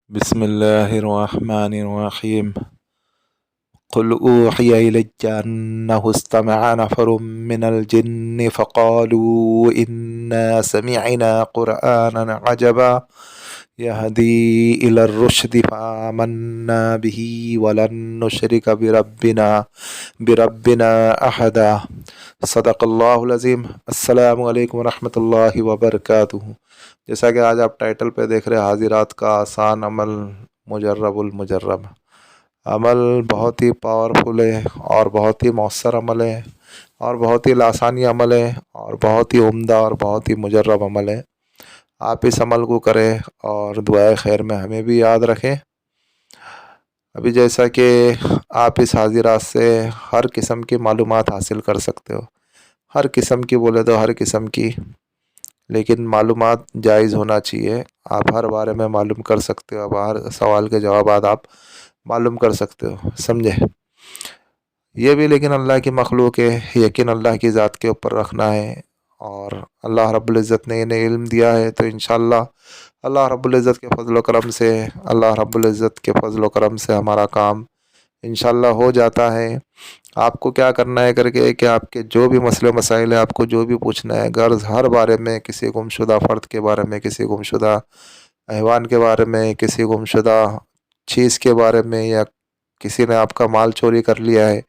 बिस्मिल्लाहिर्रहमानिर्रहीम। क़ुल ऊहिया इलैया अन्नहु इस्तमअ नफ़रुम मिनल जिन्नि फ़क़ालू इन्ना समिअना क़ुरआनन अजबा यहदी इलर रुश्दि फ़आमन्ना बिही वलन नुश्रिक बिरब्बिना अहदा। सदक़ल्लाहुल अज़ीम। अस्सलामु अलैकुम रहमतुल्लाहि व बरकातुहू। जैसा कि आज आप टाइटल पे देख रहे हैं, हाजिरात का आसान अमल मुजर्रबुल मुजर्रब। अमल बहुत ही पावरफुल है और बहुत ही मौसर अमल है और बहुत ही लासानी अमल है और बहुत ही उम्दा और बहुत ही मुजर्रब अमल है। आप इस अमल को करें और दुआए खैर में हमें भी याद रखें। अभी जैसा कि आप इस हाजिरात से हर किस्म की मालूमात हासिल कर सकते हो, हर किस्म की बोले तो हर किस्म की, लेकिन मालूमात जायज़ होना चाहिए। आप हर बारे में मालूम कर सकते हो, अब हर सवाल के जवाब आप मालूम कर सकते हो, समझे। ये भी लेकिन अल्लाह की मखलूक है, यकीन अल्लाह की ज़ात के ऊपर रखना है। और अल्लाह रब्बुल इज़्ज़त ने इन्हें इल्म दिया है तो इंशाअल्लाह अल्लाह रब्बुल इज़्ज़त के फ़ज़ल व करम से, अल्लाह रब्बुल इज़्ज़त के फ़ज़ल व करम से हमारा काम इंशाअल्लाह हो जाता है। आपको क्या करना है करके कि आपके जो भी मसले मसाइल है, आपको जो भी पूछना है, गर्ज़ हर बारे में, किसी गुमशुदा फ़र्द के बारे में, किसी गुमशुदा हैवान के बारे में, किसी गुमशुदा चीज़ के बारे में, या किसी ने आपका माल चोरी कर लिया है,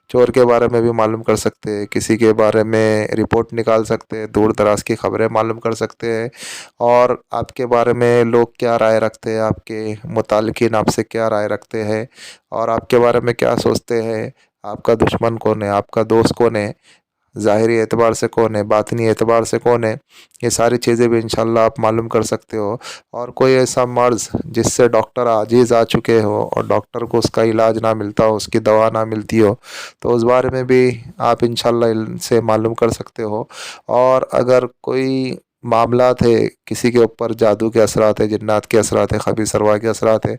चोर के बारे में भी मालूम कर सकते हैं, किसी के बारे में रिपोर्ट निकाल सकते हैं, दूर दराज की ख़बरें मालूम कर सकते हैं और आपके बारे में लोग क्या राय रखते हैं, आपके मुतालिकीन आपसे क्या राय रखते हैं और आपके बारे में क्या सोचते हैं। आपका दुश्मन कौन है, आपका दोस्त कौन है, ज़ाहिरी एतबार से कौन है, बातिनी एतबार से कौन है, ये सारी चीज़ें भी इंशाअल्लाह आप मालूम कर सकते हो। और कोई ऐसा मर्ज़ जिससे डॉक्टर आजीज़ आ चुके हो और डॉक्टर को उसका इलाज ना मिलता हो, उसकी दवा ना मिलती हो, तो उस बारे में भी आप इंशाअल्लाह इनसे मालूम कर सकते हो। और अगर कोई मामलात है, किसी के ऊपर जादू के असरात है, जिन्नात के असरात है, ख़बीस अरवाह के असरात है,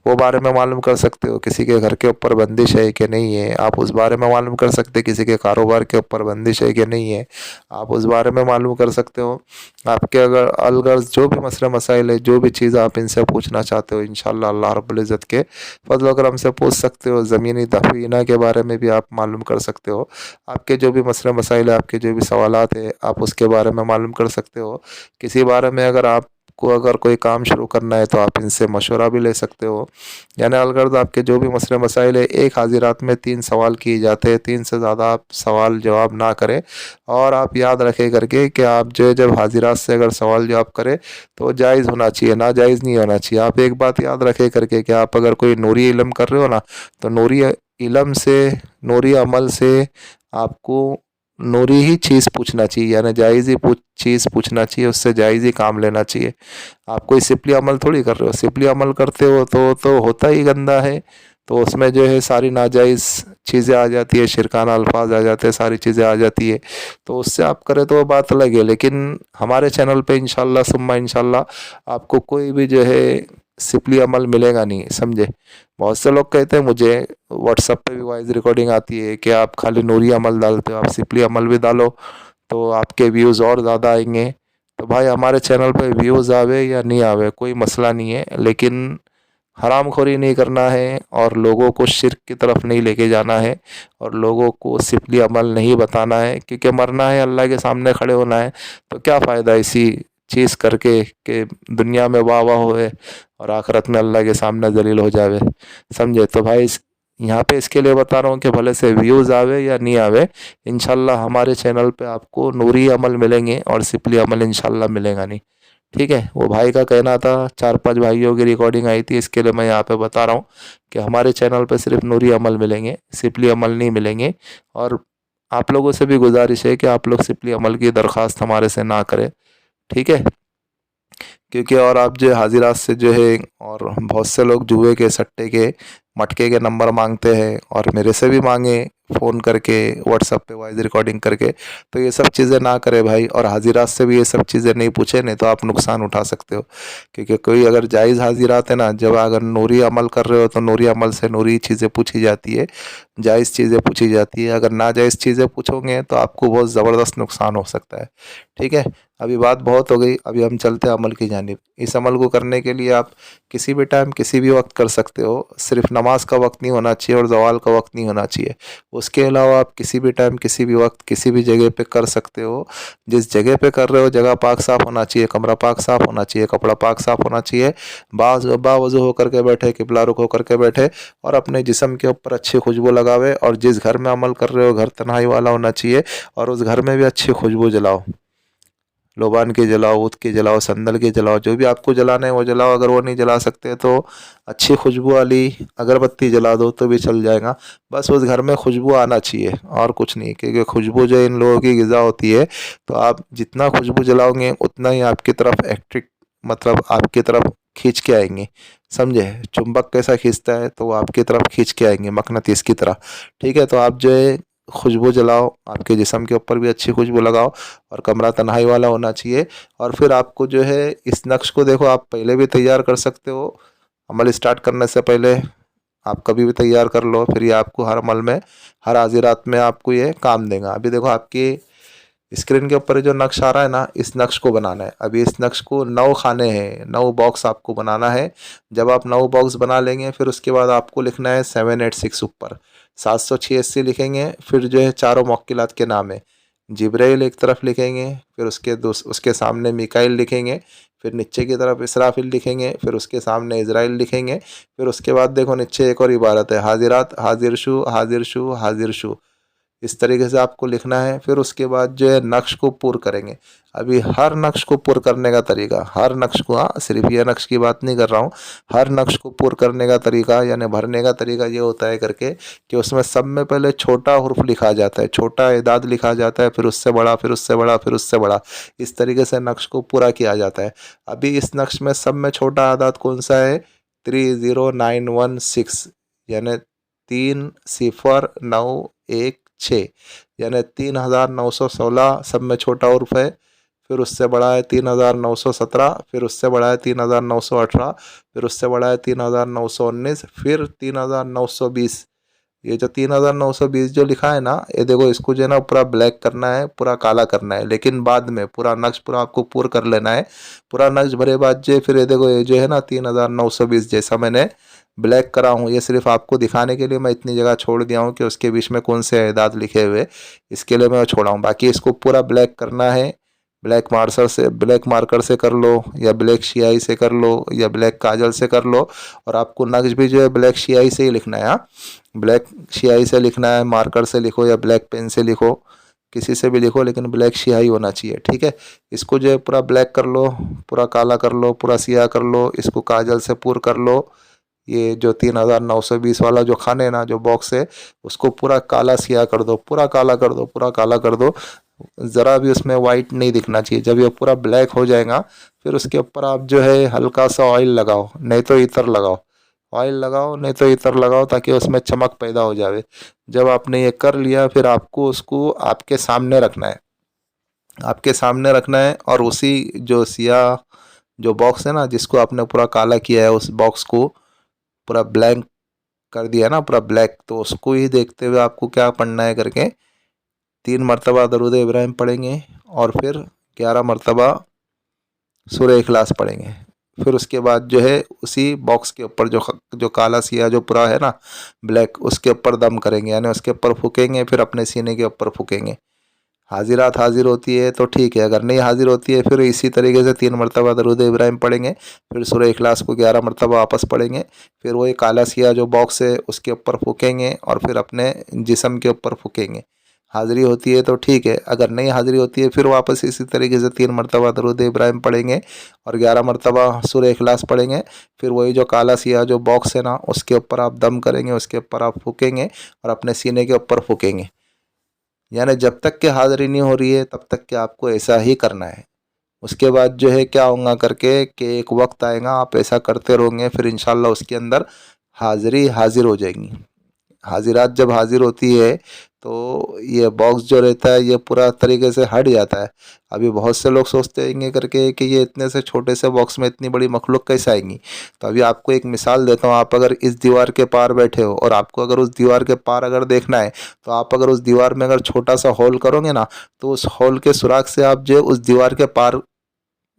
वो बारे में मालूम कर सकते हो। किसी के घर के ऊपर बंदिश है कि नहीं है, आप उस बारे में मालूम कर सकते हो। किसी के कारोबार के ऊपर बंदिश है कि नहीं है, आप उस बारे में मालूम कर सकते हो। आपके अगर अलगर्ज जो भी मसले मसाइल है, जो भी चीज़ आप इनसे पूछना चाहते हो, इंशाअल्लाह अल्लाह रब्बुल इज़्ज़त के फज़ल व करम से पूछ सकते हो। ज़मीनी दफ़ीना के बारे में भी आप मालूम कर सकते हो। आपके जो भी मसले मसाइल है, आपके जो भी सवालात है, आप उसके बारे में मालूम कर सकते हो। किसी बारे में अगर आपको अगर कोई काम शुरू करना है तो आप इनसे मशवरा भी ले सकते हो। यानी अलगर्ज आपके जो भी मसले मसाइल है, एक हाजिरात में 3 सवाल किए जाते हैं, 3 से ज़्यादा आप सवाल जवाब ना करें। और आप याद रखें करके कि आप जो है जब हाजिरात से अगर सवाल जवाब करें तो जायज़ होना चाहिए, नाजायज़ नहीं होना चाहिए। आप एक बात याद रखें करके कि आप अगर कोई नूरी इल्म कर रहे हो ना, तो नूरी इल्म से, नूरी अमल से आपको नूरी ही चीज़ पूछना चाहिए, यानी जायज़ ही चीज़ पूछना चाहिए, उससे जायज़ ही काम लेना चाहिए। आप कोई सिपली अमल थोड़ी कर रहे हो, सिपली अमल करते हो तो होता ही गंदा है, तो उसमें जो है सारी नाजायज़ चीज़ें आ जाती है, शिरकाना अल्फाज आ जाते हैं, सारी चीज़ें आ जाती है। तो उससे आप करें तो बात अलग है, लेकिन हमारे चैनल पे इंशाअल्लाह सुम्मा इंशाअल्लाह आपको कोई भी जो है सिपली अमल मिलेगा नहीं, समझे। बहुत से लोग कहते हैं मुझे, व्हाट्सएप पे भी वॉइस रिकॉर्डिंग आती है कि आप खाली नूरी अमल डालते हो, आप सिपली अमल भी डालो तो आपके व्यूज़ और ज़्यादा आएंगे। तो भाई हमारे चैनल पे व्यूज़ आवे या नहीं आवे कोई मसला नहीं है, लेकिन हरामखोरी नहीं करना है और लोगों को शिर्क की तरफ नहीं लेके जाना है और लोगों को सिपली अमल नहीं बताना है, क्योंकि मरना है, अल्लाह के सामने खड़े होना है। तो क्या फ़ायदा इसी चीज़ करके कि दुनिया में वाह वाह होए और आखिरत में अल्लाह के सामने जलील हो जावे, समझे। तो भाई यहाँ पे इसके लिए बता रहा हूँ कि भले से व्यूज़ आवे या नहीं आवे, इंशाल्लाह हमारे चैनल पे आपको नूरी अमल मिलेंगे और सिपली अमल इंशाल्लाह मिलेगा नहीं, ठीक है। वो भाई का कहना था, 4-5 भाइयों की रिकॉर्डिंग आई थी, इसके लिए मैं यहाँ पे बता रहा हूँ कि हमारे चैनल पे सिर्फ नूरी अमल मिलेंगे, सिपली अमल नहीं मिलेंगे। और आप लोगों से भी गुजारिश है कि आप लोग सिपली अमल की दरख्वास्त हमारे से ना करें, ठीक है। क्योंकि और आप जो हाजिरात से जो है, और बहुत से लोग जुए के, सट्टे के, मटके के नंबर मांगते हैं और मेरे से भी मांगे, फ़ोन करके, व्हाट्सअप पे वॉइस रिकॉर्डिंग करके। तो ये सब चीज़ें ना करें भाई, और हाजिरात से भी ये सब चीज़ें नहीं पूछे, नहीं तो आप नुकसान उठा सकते हो। क्योंकि कोई अगर जायज़ हाजिरात है ना, जब अगर नूरी अमल कर रहे हो तो नूरी अमल से नूरी चीज़ें पूछी जाती है, जायज़ चीज़ें पूछी जाती है। अगर नाजायज़ चीज़ें पूछोगे तो आपको बहुत ज़बरदस्त नुकसान हो सकता है। ठीक है, अभी बात बहुत हो गई, अभी हम चलते हैं अमल की जानिब। इस अमल को करने के लिए आप किसी भी टाइम किसी भी वक्त कर सकते हो, सिर्फ नमाज का वक्त नहीं होना चाहिए और ज़वाल का वक्त नहीं होना चाहिए। उसके अलावा आप किसी भी टाइम किसी भी वक्त किसी भी जगह पे कर सकते हो। जिस जगह पे कर रहे हो जगह पाक साफ़ होना चाहिए, कमरा पाक साफ़ होना चाहिए, कपड़ा पाक साफ़ होना चाहिए। बावज़ू होकर के बैठे, किबला रुख होकर के बैठे, और अपने जिस्म के ऊपर अच्छी खुशबू लगावे। और जिस घर में अमल कर रहे हो घर तन्हाई वाला होना चाहिए, और उस घर में भी अच्छी खुशबू जलाओ। लोबान की जलाओ, ऊद की जलाओ, संदल की जलाओ, जो भी आपको जलाना है वो जलाओ। अगर वो नहीं जला सकते तो अच्छी खुशबू वाली अगरबत्ती जला दो तो भी चल जाएगा। बस उस घर में खुशबू आना चाहिए और कुछ नहीं, क्योंकि खुशबू जो इन लोगों की ग़िज़ा होती है। तो आप जितना खुशबू जलाओगे उतना ही आपकी तरफ एक्ट्रिक, मतलब आपकी तरफ खींच के आएंगे। समझे? चुंबक कैसा खींचता है, तो वो आपकी तरफ खींच के आएंगे मकनातीस की तरह। ठीक है, तो आप जो है खुशबू जलाओ, आपके जिस्म के ऊपर भी अच्छी खुशबू लगाओ, और कमरा तन्हाई वाला होना चाहिए। और फिर आपको जो है इस नक्श को देखो, आप पहले भी तैयार कर सकते हो, अमल स्टार्ट करने से पहले आप कभी भी तैयार कर लो। फिर ये आपको हर अमल में, हर हाजिरात में आपको ये काम देगा। अभी देखो आपकी स्क्रीन के ऊपर जो नक्श आ रहा है ना, इस नक्श को बनाना है। अभी इस नक्श को 9 खाने हैं, 9 बॉक्स आपको बनाना है। जब आप 9 बॉक्स बना लेंगे फिर उसके बाद आपको लिखना है 786 ऊपर 786 लिखेंगे। फिर जो है चारों मौक्किलात के नाम है। जिब्राइल एक तरफ लिखेंगे, फिर उसके सामने मिकाइल लिखेंगे, फिर नीचे की तरफ इसराफिल लिखेंगे, फिर उसके सामने इज़राइल लिखेंगे। फिर उसके बाद देखो नीचे एक और इबारत है, हाजिरात हाजिर शु हाजिर शु हाजिर शु। इस तरीके से आपको लिखना है। फिर उसके बाद जो है नक्श को पूर करेंगे। अभी हर नक्श को पूर करने का तरीका, हर नक्श को, हाँ सिर्फ ये नक्श की बात नहीं कर रहा हूँ, हर नक्श को पूर करने का तरीका यानी भरने का तरीका ये होता है करके कि उसमें सब में पहले छोटा हुर्फ लिखा जाता है, छोटा एदाद लिखा जाता है, फिर उससे बड़ा, फिर उससे बड़ा, फिर उससे बड़ा। इस तरीके से नक्श को पूरा किया जाता है। अभी इस नक्श में सब में छोटा आदाद कौन सा है? 30916, यानी 30916, यानी 3916 सब में छोटा उर्फ है। फिर उससे बड़ा है 3917, फिर उससे बड़ा है 3918, फिर उससे बड़ा है 3919, फिर 3920। ये जो 3920 जो लिखा है ना, ये देखो इसको जो है ना पूरा ब्लैक करना है, पूरा काला करना है, लेकिन बाद में पूरा नक्श पूरा आपको पूर कर लेना है। पूरा नक्श भरे बाद जो फिर ये देखो ये जो है ना 3920 जैसा मैंने ब्लैक करा हूँ, ये सिर्फ आपको दिखाने के लिए मैं इतनी जगह छोड़ दिया हूँ कि उसके बीच में कौन से एदाद लिखे हुए, इसके लिए मैं छोड़ा हूँ। बाकी इसको पूरा ब्लैक करना है। ब्लैक मार्कर से कर लो, या ब्लैक स्याही से कर लो, या ब्लैक काजल से कर लो। और आपको नक्श भी जो है ब्लैक स्याही से ही लिखना है। हाँ, ब्लैक स्याही से लिखना है, मार्कर से लिखो या ब्लैक पेन से लिखो, किसी से भी लिखो, लेकिन ब्लैक स्याही होना चाहिए। ठीक है, इसको जो है पूरा ब्लैक कर लो, पूरा काला कर लो, पूरा सियाह कर लो, इसको काजल से पूर कर लो। ये जो 3920 वाला जो खाने ना जो बॉक्स है, उसको पूरा काला सियाह कर दो, पूरा काला कर दो, पूरा काला कर दो। ज़रा भी उसमें वाइट नहीं दिखना चाहिए। जब ये पूरा ब्लैक हो जाएगा फिर उसके ऊपर आप जो है हल्का सा ऑयल लगाओ, नहीं तो इतर लगाओ। ऑयल लगाओ नहीं तो इतर लगाओ, ताकि उसमें चमक पैदा हो जाए। जब आपने ये कर लिया फिर आपको उसको आपके सामने रखना है, आपके सामने रखना है। और उसी जो सियाह जो बॉक्स है ना, जिसको आपने पूरा काला किया है, उस बॉक्स को पूरा ब्लैंक कर दिया ना, पूरा ब्लैक, तो उसको ही देखते हुए आपको क्या पढ़ना है करके 3 मरतबा दरूद इब्राहिम पढ़ेंगे, और फिर 11 मरतबा सूरह इखलास पढ़ेंगे। फिर उसके बाद जो है उसी बॉक्स के ऊपर जो काला सिया जो पूरा है ना ब्लैक, उसके ऊपर दम करेंगे, यानी उसके ऊपर फूकेंगे, फिर अपने सीने के ऊपर फूकेंगे। हाजिरात हाजिर होती है तो ठीक है, अगर नहीं हाजिर होती है फिर इसी तरीके से 3 मरतबा दरूद इब्राहिम पढ़ेंगे। फिर सूरह इखलास को 11 मरतबा वापस पढ़ेंगे। फिर वही काला सिया जो बॉक्स है उसके ऊपर फूकेंगे, और फिर अपने जिस्म के ऊपर फूकेंगे। हाज़िरी होती है तो ठीक है, अगर नहीं हाज़िरी होती है फिर वापस इसी तरीके से 3 मरतबा दरूद इब्राहिम पढ़ेंगे, और 11 मरतबा सूरह इखलास पढ़ेंगे। फिर वही जो काला सिया जो बॉक्स है ना, उसके ऊपर आप दम करेंगे, उसके ऊपर आप फूकेंगे, और अपने सीने के ऊपर फूकेंगे। यानी जब तक कि हाज़िरी नहीं हो रही है तब तक कि आपको ऐसा ही करना है। उसके बाद जो है क्या होगा करके कि एक वक्त आएगा आप ऐसा करते रहोगे, फिर इंशाल्लाह उसके अंदर हाज़िरी हाज़िर हो जाएंगी। हाजिरात जब हाजिर होती है तो ये बॉक्स जो रहता है ये पूरा तरीके से हट जाता है। अभी बहुत से लोग सोचते हैं करके कि ये इतने से छोटे से बॉक्स में इतनी बड़ी मखलूक कैसे आएंगी। तो अभी आपको एक मिसाल देता हूँ, आप अगर इस दीवार के पार बैठे हो और आपको अगर उस दीवार के पार अगर देखना है, तो आप अगर उस दीवार में अगर छोटा सा होल करोगे ना, तो उस होल के सुराख से आप जो उस दीवार के पार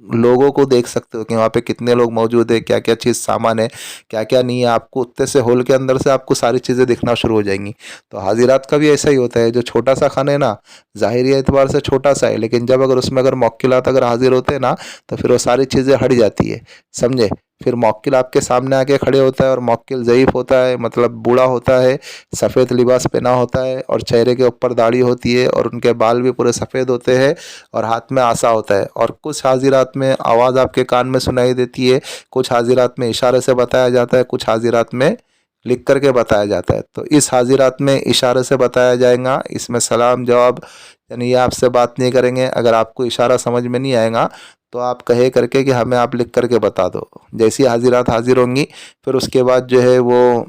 लोगों को देख सकते हो कि वहाँ पे कितने लोग मौजूद है, क्या क्या चीज़ सामान है, क्या क्या नहीं है। आपको उतने से होल के अंदर से आपको सारी चीज़ें दिखना शुरू हो जाएंगी। तो हाजिरात का भी ऐसा ही होता है। जो छोटा सा खाना है ना, ज़ाहिरी एतबार से छोटा सा है, लेकिन जब अगर उसमें अगर मौक्किलात अगर हाजिर होते हैं ना, तो फिर वो सारी चीज़ें हट जाती है, समझे। फिर मौक्किल आपके सामने आके खड़े होता है और मौक्किल ज़ईफ़ होता है, मतलब बूढ़ा होता है, सफ़ेद लिबास पहना होता है और चेहरे के ऊपर दाढ़ी होती है और उनके बाल भी पूरे सफ़ेद होते हैं और हाथ में आसा होता है। और कुछ हाजिरात में आवाज़ आपके कान में सुनाई देती है, कुछ हाजिरात में इशारे से बताया जाता है, कुछ हाजिरात में लिख करके बताया जाता है। तो इस हाजिरात में इशारे से बताया जाएगा, इसमें सलाम जवाब, यानी ये आपसे बात नहीं करेंगे। अगर आपको इशारा समझ में नहीं आएगा तो आप कहे करके कि हमें आप लिख करके बता दो। जैसी हाजिरात हाजिर होंगी फिर उसके बाद जो है वो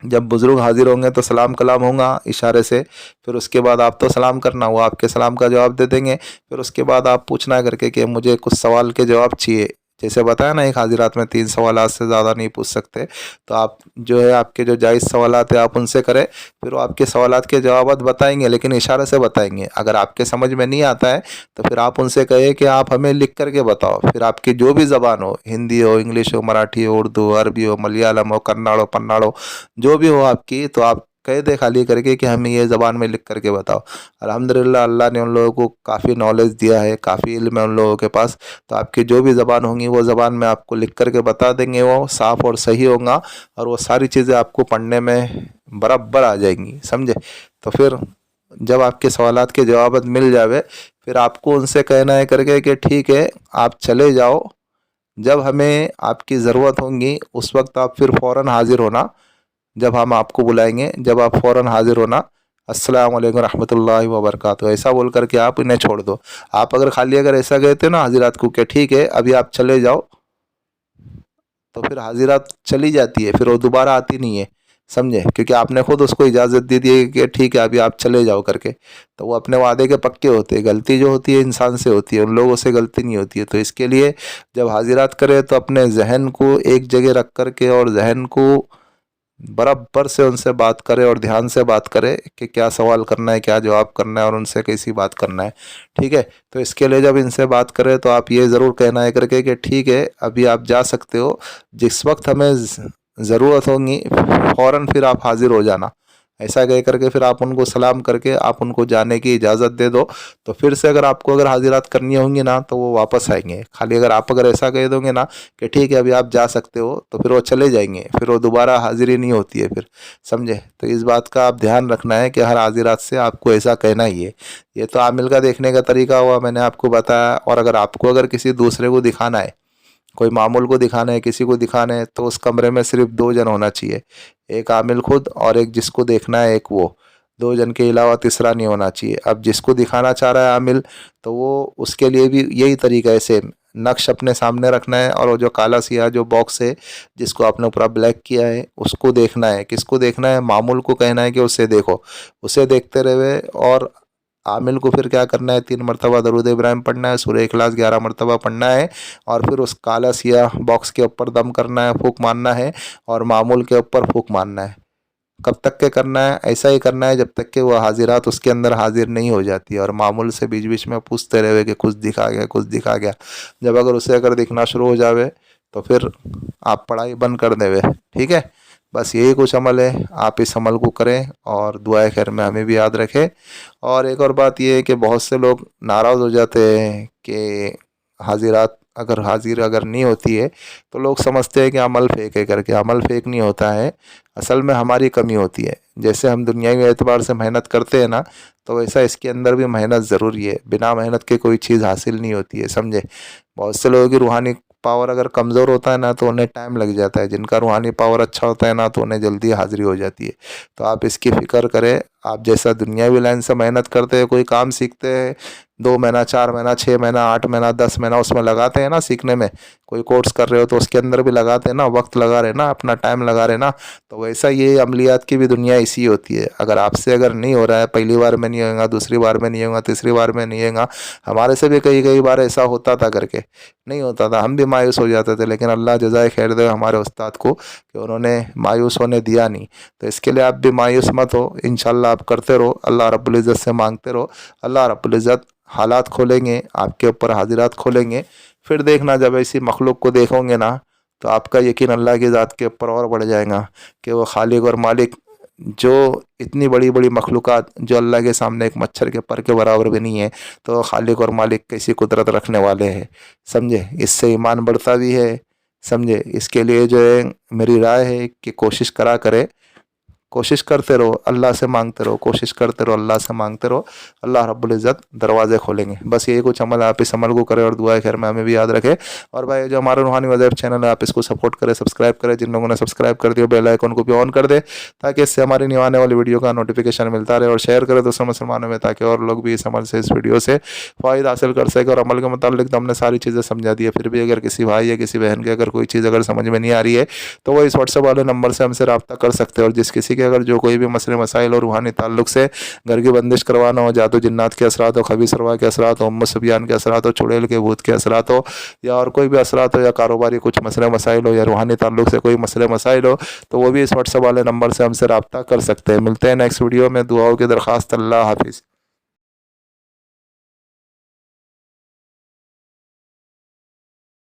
जब बुज़ुर्ग हाजिर होंगे तो सलाम कलाम होगा इशारे से। फिर उसके बाद आप तो सलाम करना, वो आपके सलाम का जवाब दे देंगे। फिर उसके बाद आप पूछना करके कि मुझे कुछ सवाल के जवाब चाहिए। जैसे बताया ना, एक हाजिरात में 3 सवालात से ज़्यादा नहीं पूछ सकते। तो आप जो है आपके जो जायज़ सवालात है आप उनसे करें। फिर वो आपके सवालात के जवाब बताएंगे, लेकिन इशारे से बताएंगे। अगर आपके समझ में नहीं आता है तो फिर आप उनसे कहें कि आप हमें लिख करके बताओ। फिर आपकी जो भी ज़बान हो, हिंदी हो, इंग्लिश हो, मराठी हो, उर्दू, अरबी हो, मलयालम हो, कन्नड़ हो, पन्नाड़ हो, जो भी हो आपकी, तो आप कह दे खाली करके कि हमें ये ज़बान में लिख करके बताओ। अल्हम्दुलिल्लाह अल्लाह ने उन लोगों को काफ़ी नॉलेज दिया है, काफ़ी इल्म है उन लोगों के पास। तो आपकी जो भी ज़बान होंगी वो ज़बान में आपको लिख करके बता देंगे, वो साफ़ और सही होगा और वो सारी चीज़ें आपको पढ़ने में बराबर आ जाएंगी, समझे। तो फिर जब आपके सवालात के जवाब मिल जावे, फिर आपको उनसे कहना है करके कि ठीक है आप चले जाओ, जब हमें आपकी ज़रूरत होगी उस वक्त आप फिर फ़ौरन हाज़िर होना। जब हम आपको बुलाएंगे जब आप फ़ौरन हाज़िर होना। अस्सलाम वालेकुम रहमतुल्लाहि व बरकातहू, ऐसा बोल करके आप इन्हें छोड़ दो। आप अगर खाली अगर ऐसा कहते हो ना हाजिरात को कि ठीक है अभी आप चले जाओ, तो फिर हाजिरात चली जाती है, फिर वो दोबारा आती नहीं है, समझे। क्योंकि आपने खुद उसको इजाज़त दे दी है कि ठीक है अभी आप चले जाओ करके। तो वो अपने वादे के पक्के होते हैं। गलती जो होती है इंसान से होती है, उन लोगों से गलती नहीं होती है। तो इसके लिए जब हाजिरात करें तो अपने जहन को एक जगह रख कर के और जहन को बराबर से उनसे बात करें और ध्यान से बात करें कि क्या सवाल करना है, क्या जवाब करना है और उनसे कैसी बात करना है, ठीक है। तो इसके लिए जब इनसे बात करें तो आप ये ज़रूर कहना है करके कि ठीक है अभी आप जा सकते हो, जिस वक्त हमें ज़रूरत होगी फ़ौरन फिर आप हाज़िर हो जाना। ऐसा कह करके फिर आप उनको सलाम करके आप उनको जाने की इजाज़त दे दो। तो फिर से अगर आपको अगर हाजिरात करनी होंगी ना तो वो वापस आएंगे। खाली अगर आप अगर ऐसा कह दोगे ना कि ठीक है अभी आप जा सकते हो, तो फिर वो चले जाएंगे, फिर वो दोबारा हाजिरी नहीं होती है फिर, समझे। तो इस बात का आप ध्यान रखना है कि हर हाजिरात से आपको ऐसा कहना ही है। ये तो आमिल का देखने का तरीका हुआ, मैंने आपको बताया। और अगर आपको अगर किसी दूसरे को दिखाना है, कोई मामूल को दिखाना है, किसी को दिखाना है, तो उस कमरे में सिर्फ 2 जन होना चाहिए। एक आमिल खुद और एक जिसको देखना है, एक वो। 2 जन के अलावा तीसरा नहीं होना चाहिए। अब जिसको दिखाना चाह रहा है आमिल, तो वो उसके लिए भी यही तरीका है सेम। नक्श अपने सामने रखना है और वो जो काला सिया जो बॉक्स है जिसको आपने पूरा ब्लैक किया है उसको देखना है। किसको देखना है? मामूल को कहना है कि उसे देखो, उसे देखते रहे। और आमिल को फिर क्या करना है? 3 मरतबा दरूद इब्राहिम पढ़ना है, सूरह इखलास 11 मरतबा पढ़ना है और फिर उस काला सियाह बॉक्स के ऊपर दम करना है, फूक मारना है और मामूल के ऊपर फूक मारना है। कब तक के करना है? ऐसा ही करना है जब तक कि वह हाजिरात उसके अंदर हाजिर नहीं हो जाती है। और मामूल से बीच बीच में पूछते रहे कि कुछ दिखा गया, कुछ दिखा गया। जब अगर उसे अगर दिखना शुरू हो जावे तो फिर आप पढ़ाई बंद कर देवे, ठीक है। बस यही कुछ अमल है, आप इस अमल को करें और दुआए खैर में हमें भी याद रखें। और एक और बात यह है कि बहुत से लोग नाराज़ हो जाते हैं कि हाजिरात अगर हाजिर अगर नहीं होती है तो लोग समझते हैं कि अमल फेक है करके। अमल फेक नहीं होता है, असल में हमारी कमी होती है। जैसे हम दुनियावी एतबार से मेहनत करते हैं ना, तो वैसा इसके अंदर भी मेहनत ज़रूरी है। बिना मेहनत के कोई चीज़ हासिल नहीं होती है, समझे। बहुत से लोगों की रूहानी पावर अगर कमज़ोर होता है ना तो उन्हें टाइम लग जाता है, जिनका रूहानी पावर अच्छा होता है ना तो उन्हें जल्दी हाजिरी हो जाती है। तो आप इसकी फ़िक्र करें आप जैसा दुनियावी लाइन से मेहनत करते हैं, कोई काम सीखते हैं 2 महीना 4 महीना 6 महीना 8 महीना 10 महीना उसमें लगाते हैं ना सीखने में, कोई कोर्स कर रहे हो तो उसके अंदर भी लगाते हैं ना, वक्त लगा रहे ना, अपना टाइम लगा रहे ना। तो वैसा ये अमलियात की भी दुनिया इसी होती है। अगर आपसे अगर नहीं हो रहा है, पहली बार में नहीं होगा, दूसरी बार में नहीं होगा, तीसरी बार में नहीं होगा, हमारे से भी कई कई बार ऐसा होता था करके नहीं होता था, हम भी मायूस हो जाते थे। लेकिन अल्लाह जज़ाए खैर दे हमारे उस्ताद को कि उन्होंने मायूस होने दिया नहीं। तो इसके लिए आप भी मायूस मत हो, इंशाल्लाह आप करते रहो, अल्लाह रब्बुल इज़्ज़त से मांगते रहो, अल्लाह रब्बुल इज़्ज़त हालात खोलेंगे, आपके ऊपर हाजिरात खोलेंगे। फिर देखना जब ऐसी मखलूक को देखोगे ना, तो आपका यकीन अल्लाह की ज़ात के ऊपर और बढ़ जाएगा कि वो खालिक और मालिक जो इतनी बड़ी बड़ी मखलूक़ात जो अल्लाह के सामने एक मच्छर के पर के बराबर भी नहीं है, तो खालिक और मालिक कैसी कुदरत रखने वाले हैं। समझे, इससे ईमान बढ़ता भी है। समझे, इसके लिए जो है मेरी राय है कि कोशिश करा करे, कोशिश करते रहो, अल्लाह से मांगते रहो, कोशिश करते रहो, अल्लाह से मांगते रहो, अल्लाह रब्बुल इज़्ज़त दरवाजे खोलेंगे। बस यही कुछ अमल आप इस अमल को करें और दुआ खैर में हमें भी याद रखें। और भाई जो हमारा रूहानी वज़ाइफ चैनल है, आप इसको सपोर्ट करें, सब्सक्राइब करें। जिन लोगों ने सब्सक्राइब कर दिया बेल आइकन को भी ऑन कर दे, ताकि इससे हमारी न्यू आने वाली वीडियो का नोटिफिकेशन मिलता रहे। और शेयर करें दूसरे मुसलमानों में, ताकि और लोग भी इस अमल से, इस वीडियो से फ़ायदा हासिल कर सके। और अमल के मुताबिक तो हमने सारी चीज़ें समझा दी है, फिर भी अगर किसी भाई या किसी बहन के अगर कोई चीज़ अगर समझ में नहीं आ रही है, तो वो इस व्हाट्सएप वाले नंबर से हमसे रब्ता कर सकते हैं। और जिस किसी के अगर जो कोई भी मसले मसाइल और रूहानी ताल्लुक से घर की बंदिश करवाना हो, जादू जिन्नात के असरात हो, खबीस अरवाह के असरात हो, उम्म सुबियान के असरात हो, चुड़ैल के भूत के असरात हो, या और कोई भी असरात हो, या कारोबारी कुछ मसले मसाइल हो, या रूहानी ताल्लुक से कोई मसले मसाइल हो, तो वो भी इस व्हाट्सएप वाले नंबर से हमसे रब्ता कर सकते हैं। मिलते हैं नेक्स्ट वीडियो में। दुआओं की दरख्वास्त। अल्लाह हाफिज़।